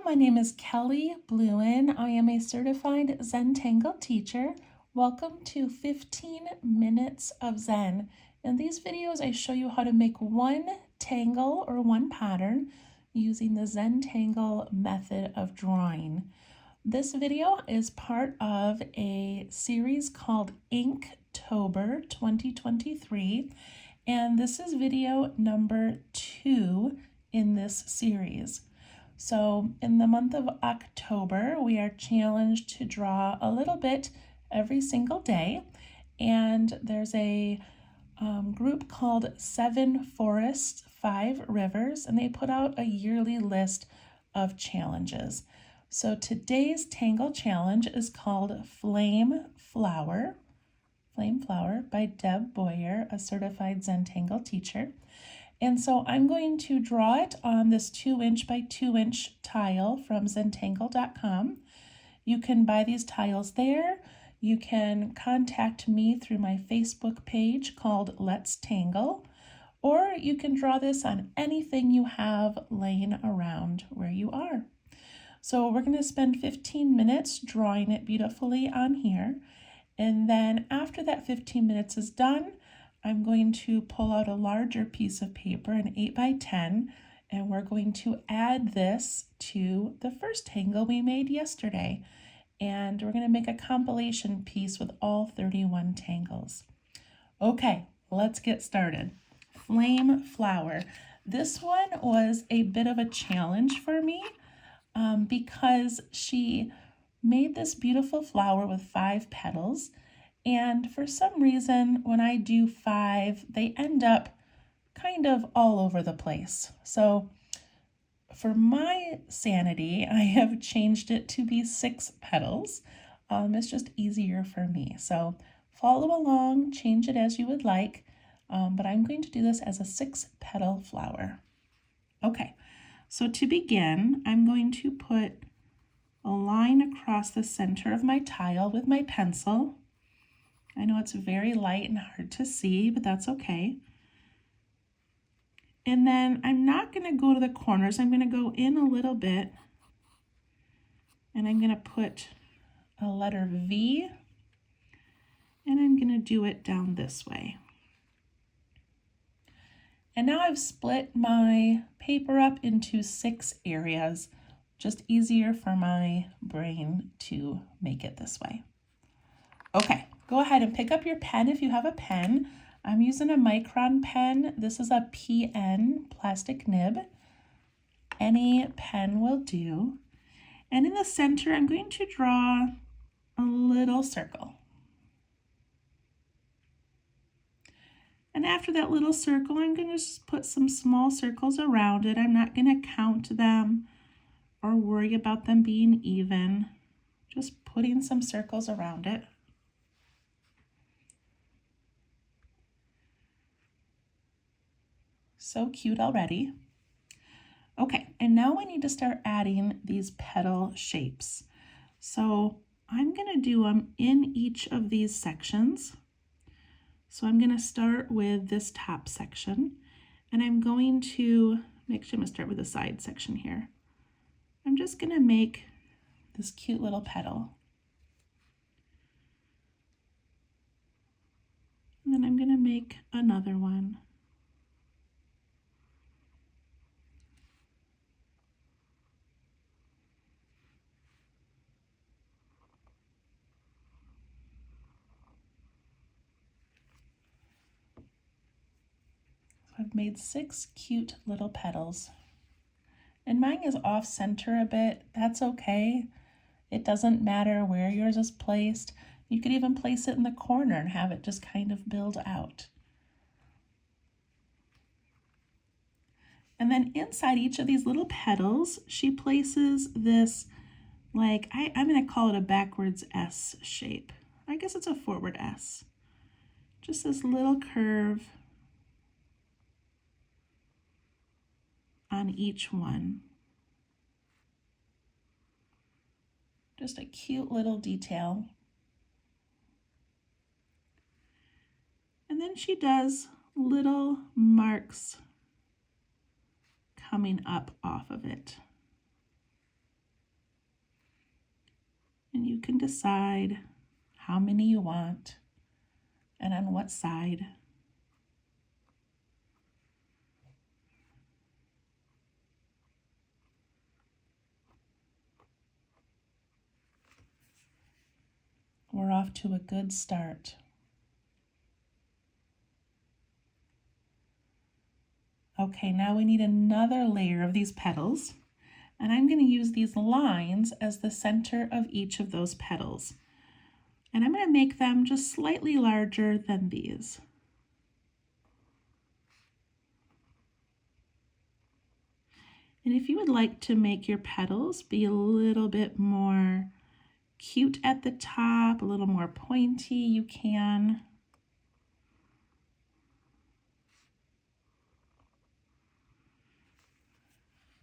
my name is Kelly Bluen. I am a certified Zentangle teacher. Welcome to 15 Minutes of Zen. In these videos, I show you how to make one tangle or one pattern using the Zentangle method of drawing. This video is part of a series called Inktober 2023, and this is video number 2 in this series. So in the month of October, we are challenged to draw a little bit every single day. And there's a group called 7 Forests, 5 Rivers, and they put out a yearly list of challenges. So today's Tangle Challenge is called Flame Flower by Deb Bowyer, a certified Zentangle teacher. And so I'm going to draw it on this 2-inch by 2-inch tile from Zentangle.com. You can buy these tiles there. You can contact me through my Facebook page called Let's Tangle, or you can draw this on anything you have laying around where you are. So we're going to spend 15 minutes drawing it beautifully on here. And then after that 15 minutes is done, I'm going to pull out a larger piece of paper, an 8 by 10, and we're going to add this to the first tangle we made yesterday. And we're going to make a compilation piece with all 31 tangles. Okay, let's get started. Flame Flower. This one was a bit of a challenge for me because she made this beautiful flower with 5 petals. And for some reason, when I do 5, they end up kind of all over the place. So for my sanity, I have changed it to be 6 petals. It's just easier for me. So follow along, change it as you would like, but I'm going to do this as a 6-petal flower. Okay, so to begin, I'm going to put a line across the center of my tile with my pencil. I know it's very light and hard to see, but that's okay. And then I'm not going to go to the corners. I'm going to go in a little bit, and I'm going to put a letter V, and I'm going to do it down this way. And now I've split my paper up into 6 areas, just easier for my brain to make it this way. Okay. Go ahead and pick up your pen if you have a pen. I'm using a micron pen. This is a PN plastic nib. Any pen will do. And in the center, I'm going to draw a little circle. And after that little circle, I'm going to just put some small circles around it. I'm not going to count them or worry about them being even. Just putting some circles around it. So cute already. Okay, and now we need to start adding these petal shapes. So I'm going to do them in each of these sections. So I'm going to start with this top section, and I'm going to I'm going to start with the side section here. I'm just going to make this cute little petal. And then I'm going to make another one. I've made 6 cute little petals. And mine is off center a bit. That's okay. It doesn't matter where yours is placed. You could even place it in the corner and have it just kind of build out. And then inside each of these little petals, she places this, like, I'm going to call it a backwards S shape. I guess it's a forward S. Just this little curve on each one. Just a cute little detail. And then she does little marks coming up off of it. you can decide how many you want and on what side. We're off to a good start. Okay, now we need another layer of these petals, and I'm going to use these lines as the center of each of those petals. And I'm going to make them just slightly larger than these. And if you would like to make your petals be a little bit more cute at the top, a little more pointy, you can.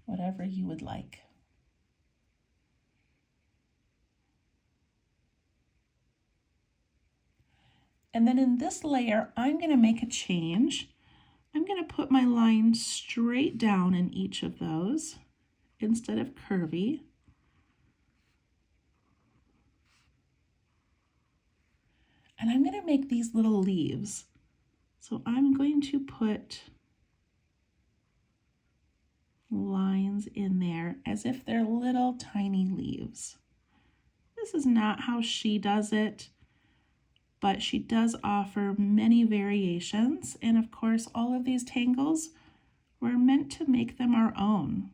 Whatever you would like. And then in this layer, I'm going to make a change. I'm going to put my line straight down in each of those instead of curvy. And I'm going to make these little leaves. So I'm going to put lines in there as if they're little tiny leaves. This is not how she does it, but she does offer many variations. And of course, all of these tangles, we're meant to make them our own.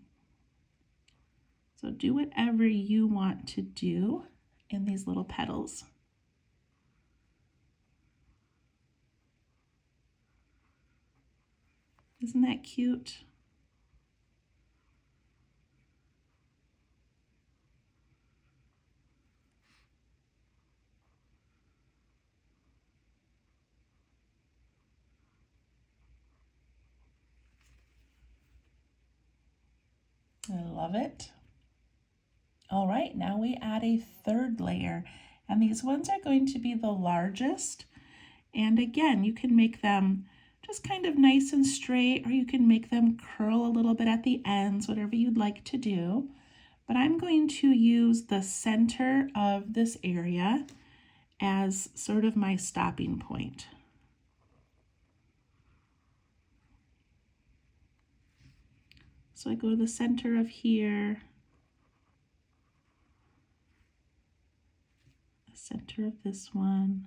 So do whatever you want to do in these little petals. Isn't that cute? I love it. All right, now we add a third layer, and these ones are going to be the largest. And again, you can make them just kind of nice and straight, or you can make them curl a little bit at the ends, whatever you'd like to do. But I'm going to use the center of this area as sort of my stopping point. So I go to the center of here, the center of this one.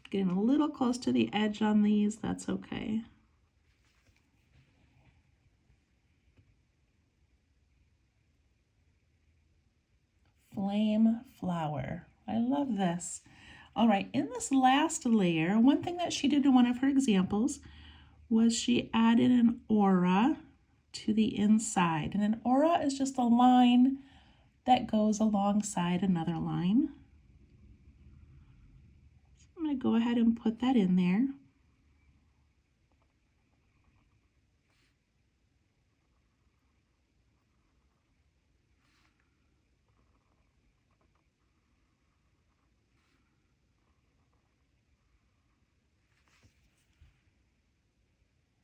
Getting a little close to the edge on these, that's okay. Flame flower. I love this. All right, in this last layer, one thing that she did in one of her examples was she added an aura to the inside. And an aura is just a line that goes alongside another line. So I'm going to go ahead and put that in there.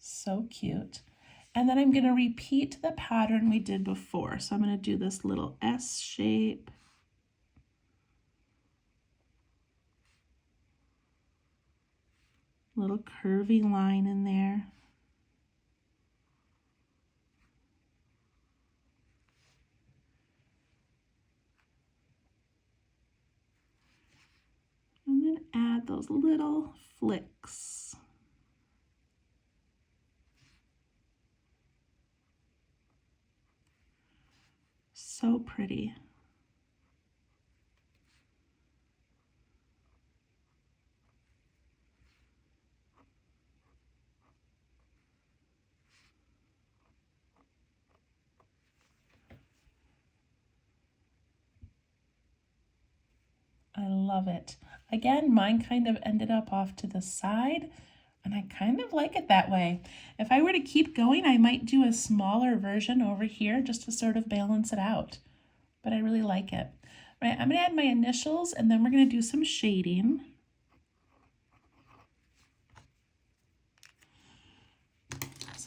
So cute. And then I'm going to repeat the pattern we did before. So I'm going to do this little S shape. Little curvy line in there. And then add those little flicks. So pretty. I love it. Again, mine kind of ended up off to the side, and I kind of like it that way. If I were to keep going, I might do a smaller version over here just to sort of balance it out. But I really like it. Right, I'm going to add my initials, and then we're going to do some shading.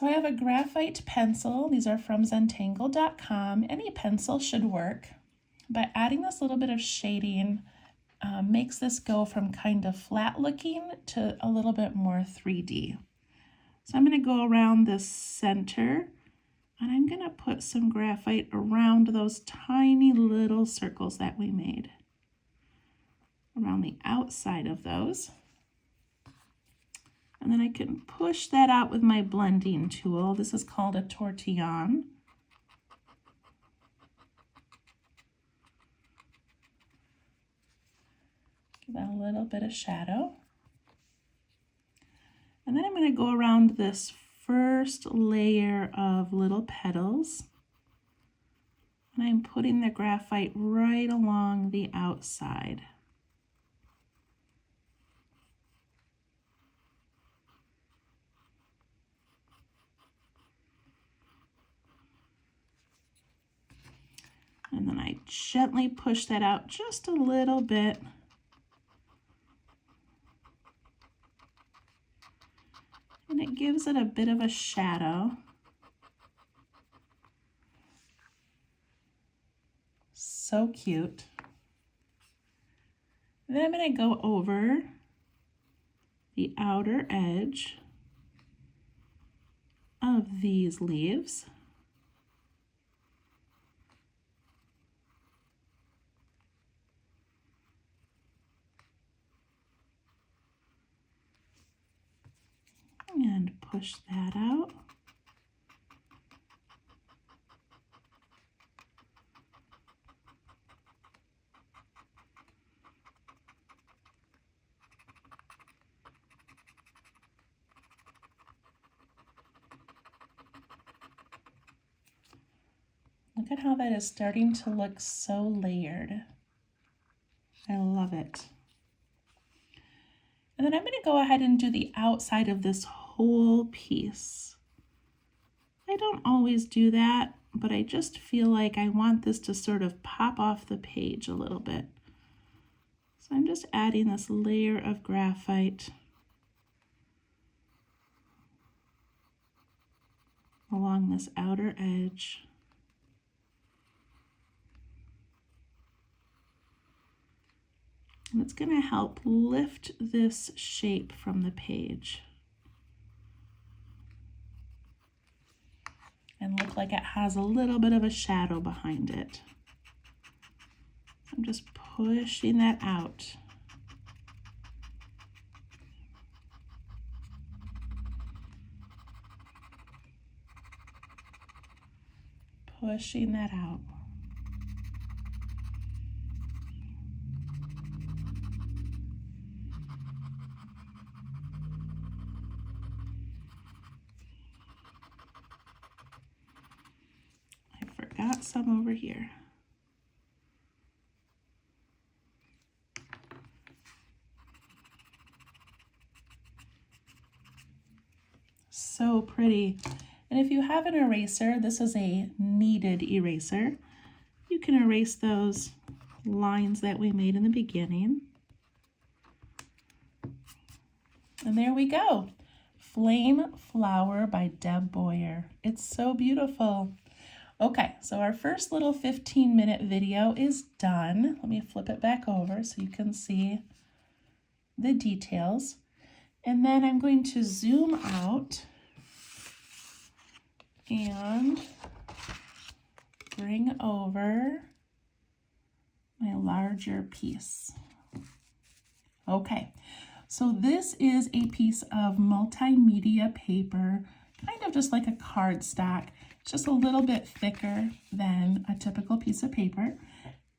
So I have a graphite pencil. These are from zentangle.com. Any pencil should work, but adding this little bit of shading makes this go from kind of flat looking to a little bit more 3D. So I'm going to go around the center and I'm going to put some graphite around those tiny little circles that we made, around the outside of those. And then I can push that out with my blending tool. This is called a tortillon. Give that a little bit of shadow. And then I'm going to go around this first layer of little petals. And I'm putting the graphite right along the outside. And then I gently push that out just a little bit. And it gives it a bit of a shadow. So cute. And then I'm going to go over the outer edge of these leaves. And push that out. Look at how that is starting to look so layered. I love it. And then I'm going to go ahead and do the outside of this whole piece. I don't always do that, but I just feel like I want this to sort of pop off the page a little bit. So I'm just adding this layer of graphite along this outer edge. And it's going to help lift this shape from the page and look like it has a little bit of a shadow behind it. I'm just pushing that out. Pushing that out. Got some over here. So pretty. And if you have an eraser, this is a kneaded eraser, you can erase those lines that we made in the beginning. And there we go. Flame Flower by Deb Bowyer. It's so beautiful. Okay, so our first little 15-minute video is done. Let me flip it back over so you can see the details. And then I'm going to zoom out and bring over my larger piece. Okay, so this is a piece of multimedia paper, kind of just like a cardstock. It's just a little bit thicker than a typical piece of paper.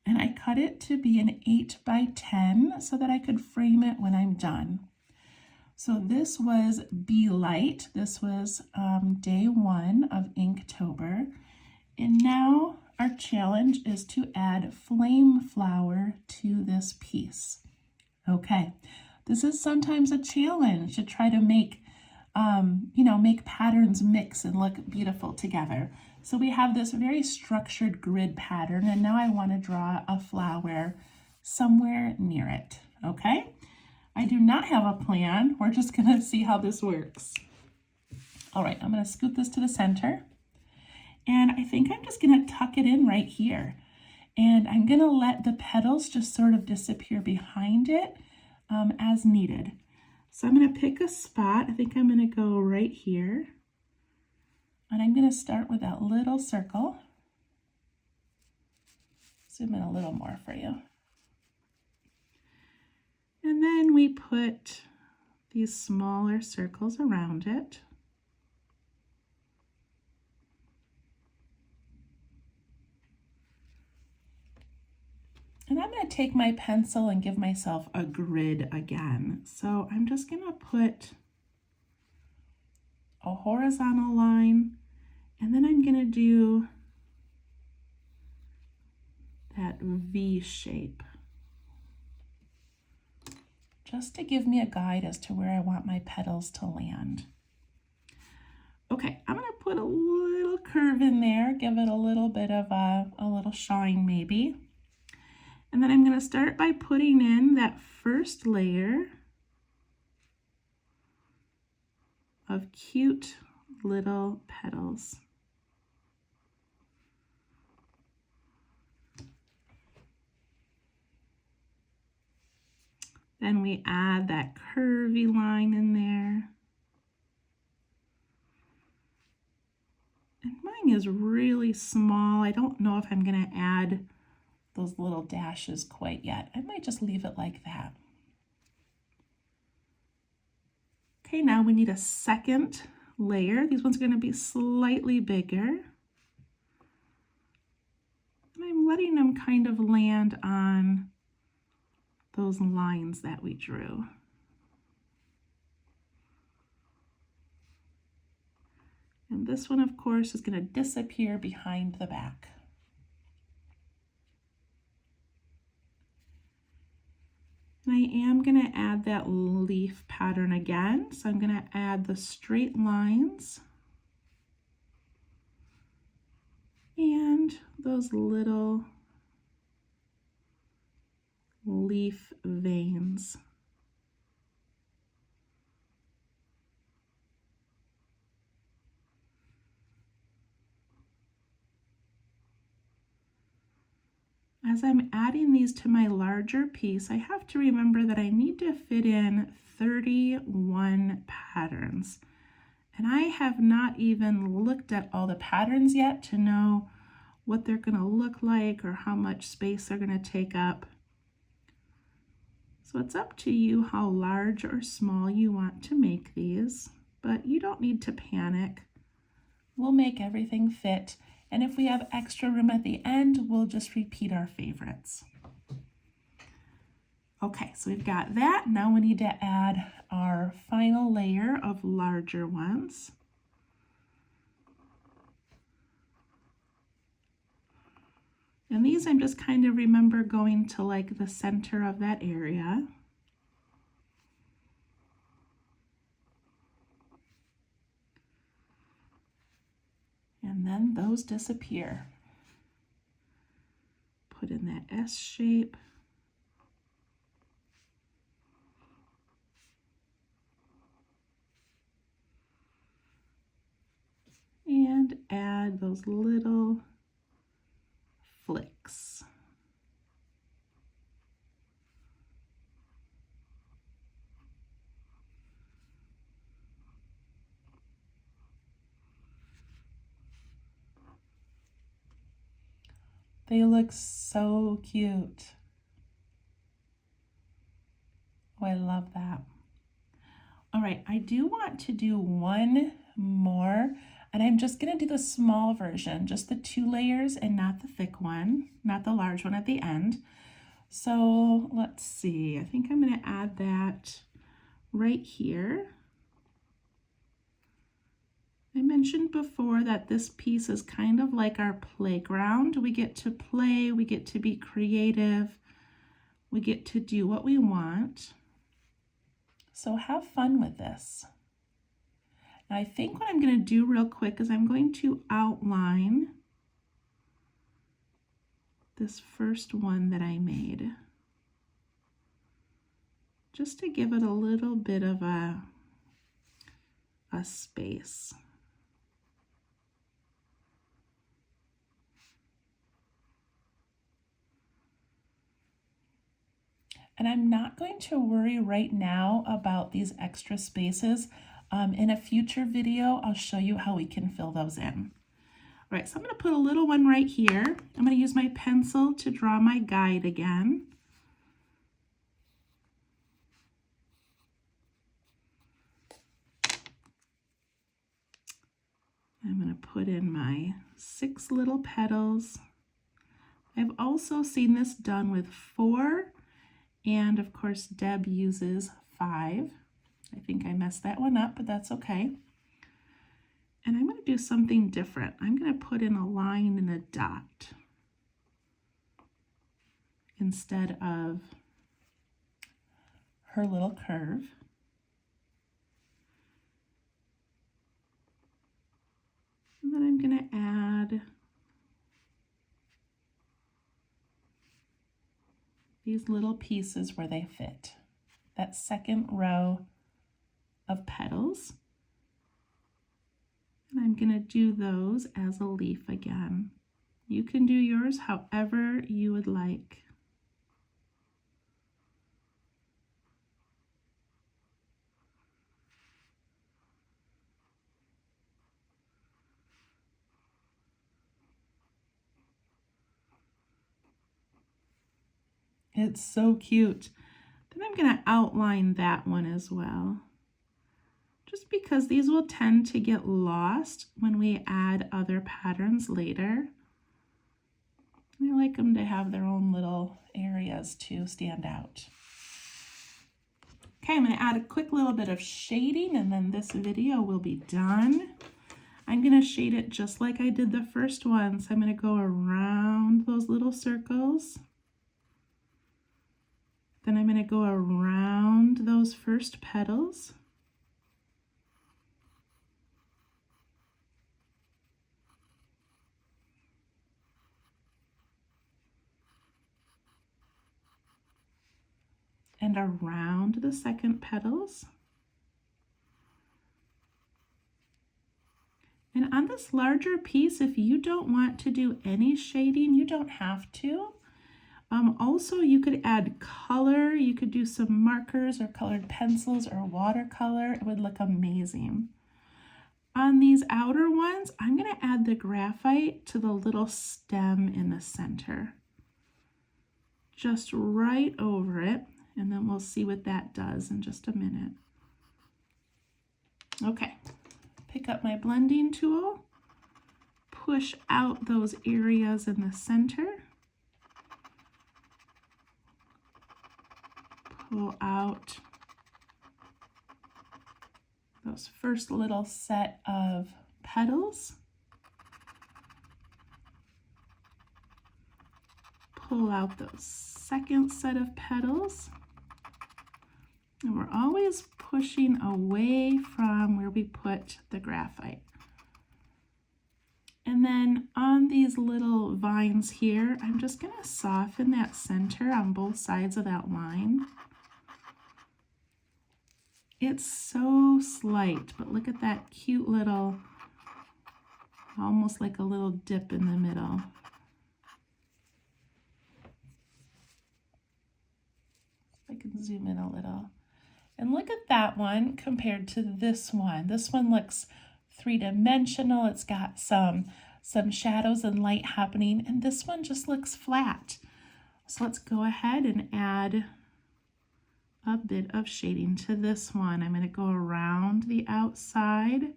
And I cut it to be an 8 by 10 so that I could frame it when I'm done. So this was Be Light. This was day 1 of Inktober. And now our challenge is to add flame flower to this piece. Okay, this is sometimes a challenge to try to make make patterns mix and look beautiful together. So we have this very structured grid pattern, and now I want to draw a flower somewhere near it, okay? I do not have a plan. We're just going to see how this works. All right, I'm gonna scoot this to the center. And I think I'm just gonna tuck it in right here. And I'm gonna let the petals just sort of disappear behind it as needed. So I'm gonna pick a spot. I think I'm gonna go right here. And I'm gonna start with that little circle. Zoom in a little more for you. And then we put these smaller circles around it. And I'm going to take my pencil and give myself a grid again. So I'm just going to put a horizontal line, and then I'm going to do that V shape, just to give me a guide as to where I want my petals to land. Okay, I'm going to put a little curve in there, give it a little bit of a little shine maybe. And then I'm going to start by putting in that first layer of cute little petals. Then we add that curvy line in there. And mine is really small. I don't know if I'm going to add those little dashes quite yet. I might just leave it like that. Okay, now we need a second layer. These ones are going to be slightly bigger. And I'm letting them kind of land on those lines that we drew. And this one, of course, is going to disappear behind the back. And I am going to add that leaf pattern again. So I'm going to add the straight lines and those little leaf veins. As I'm adding these to my larger piece, I have to remember that I need to fit in 31 patterns. And I have not even looked at all the patterns yet to know what they're going to look like or how much space they're going to take up. So it's up to you how large or small you want to make these, but you don't need to panic. We'll make everything fit. And if we have extra room at the end, we'll just repeat our favorites. Okay, so we've got that. Now we need to add our final layer of larger ones. And these I'm just kind of remember going to like the center of that area. And then those disappear. Put in that S shape. And add those little flicks. They look so cute. Oh, I love that. All right, I do want to do one more, and I'm just gonna do the small version, just the 2 layers and not the thick one, not the large one at the end. So let's see, I think I'm gonna add that right here. I mentioned before that this piece is kind of like our playground. We get to play, we get to be creative, we get to do what we want. So have fun with this. Now I think what I'm going to do real quick is I'm going to outline this first one that I made, just to give it a little bit of a space. And I'm not going to worry right now about these extra spaces. In a future video, I'll show you how we can fill those in. All right, so I'm going to put a little one right here. I'm going to use my pencil to draw my guide again. I'm going to put in my 6 little petals. I've also seen this done with 4, and of course Deb uses 5. I think I messed that one up, but that's okay. And I'm going to do something different. I'm going to put in a line and a dot instead of her little curve. And then I'm going to add these little pieces where they fit. That second row of petals. And I'm going to do those as a leaf again. You can do yours however you would like. It's so cute. Then I'm going to outline that one as well. Just because these will tend to get lost when we add other patterns later. I like them to have their own little areas to stand out. Okay, I'm going to add a quick little bit of shading and then this video will be done. I'm going to shade it just like I did the first one. So I'm going to go around those little circles. Then I'm going to go around those first petals. And around the second petals. And on this larger piece, if you don't want to do any shading, you don't have to. Also, you could add color. You could do some markers or colored pencils or watercolor. It would look amazing. On these outer ones, I'm going to add the graphite to the little stem in the center. Just right over it. And then we'll see what that does in just a minute. Okay, pick up my blending tool, push out those areas in the center, pull out those first little set of petals, pull out those second set of petals. And we're always pushing away from where we put the graphite. And then on these little vines here, I'm just going to soften that center on both sides of that line. It's so slight, but look at that cute little, almost like a little dip in the middle. I can zoom in a little. And look at that one compared to this one. This one looks three-dimensional. It's got some shadows and light happening, and this one just looks flat. So let's go ahead and add a bit of shading to this one. I'm going to go around the outside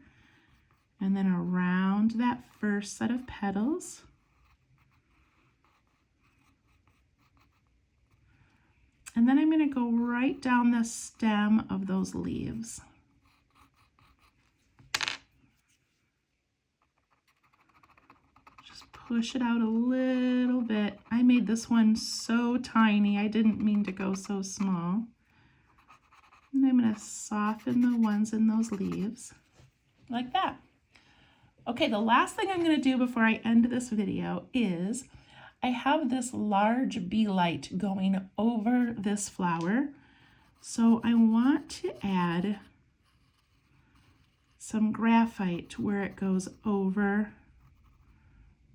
and then around that first set of petals. And then I'm going to go right down the stem of those leaves. Just push it out a little bit. I made this one so tiny. I didn't mean to go so small. And I'm going to soften the ones in those leaves like that. Okay, the last thing I'm going to do before I end this video is I have this large bee light going over this flower. So I want to add some graphite where it goes over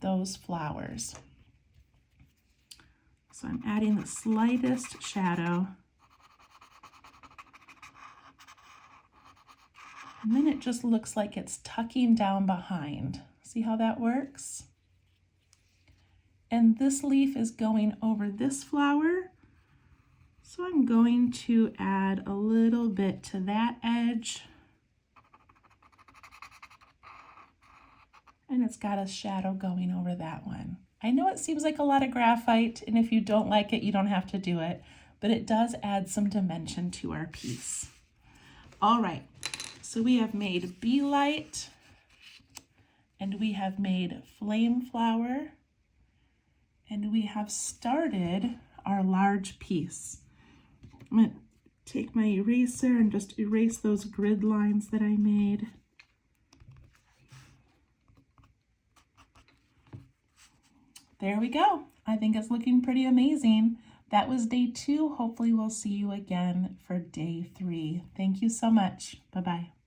those flowers. So I'm adding the slightest shadow. And then it just looks like it's tucking down behind. See how that works? And this leaf is going over this flower. So I'm going to add a little bit to that edge. And it's got a shadow going over that one. I know it seems like a lot of graphite, and if you don't like it, you don't have to do it, but it does add some dimension to our piece. All right, so we have made bee light, and we have made flame flower, and we have started our large piece. I'm going to take my eraser and just erase those grid lines that I made. There we go. I think it's looking pretty amazing. That was day 2. Hopefully we'll see you again for day 3. Thank you so much. Bye-bye.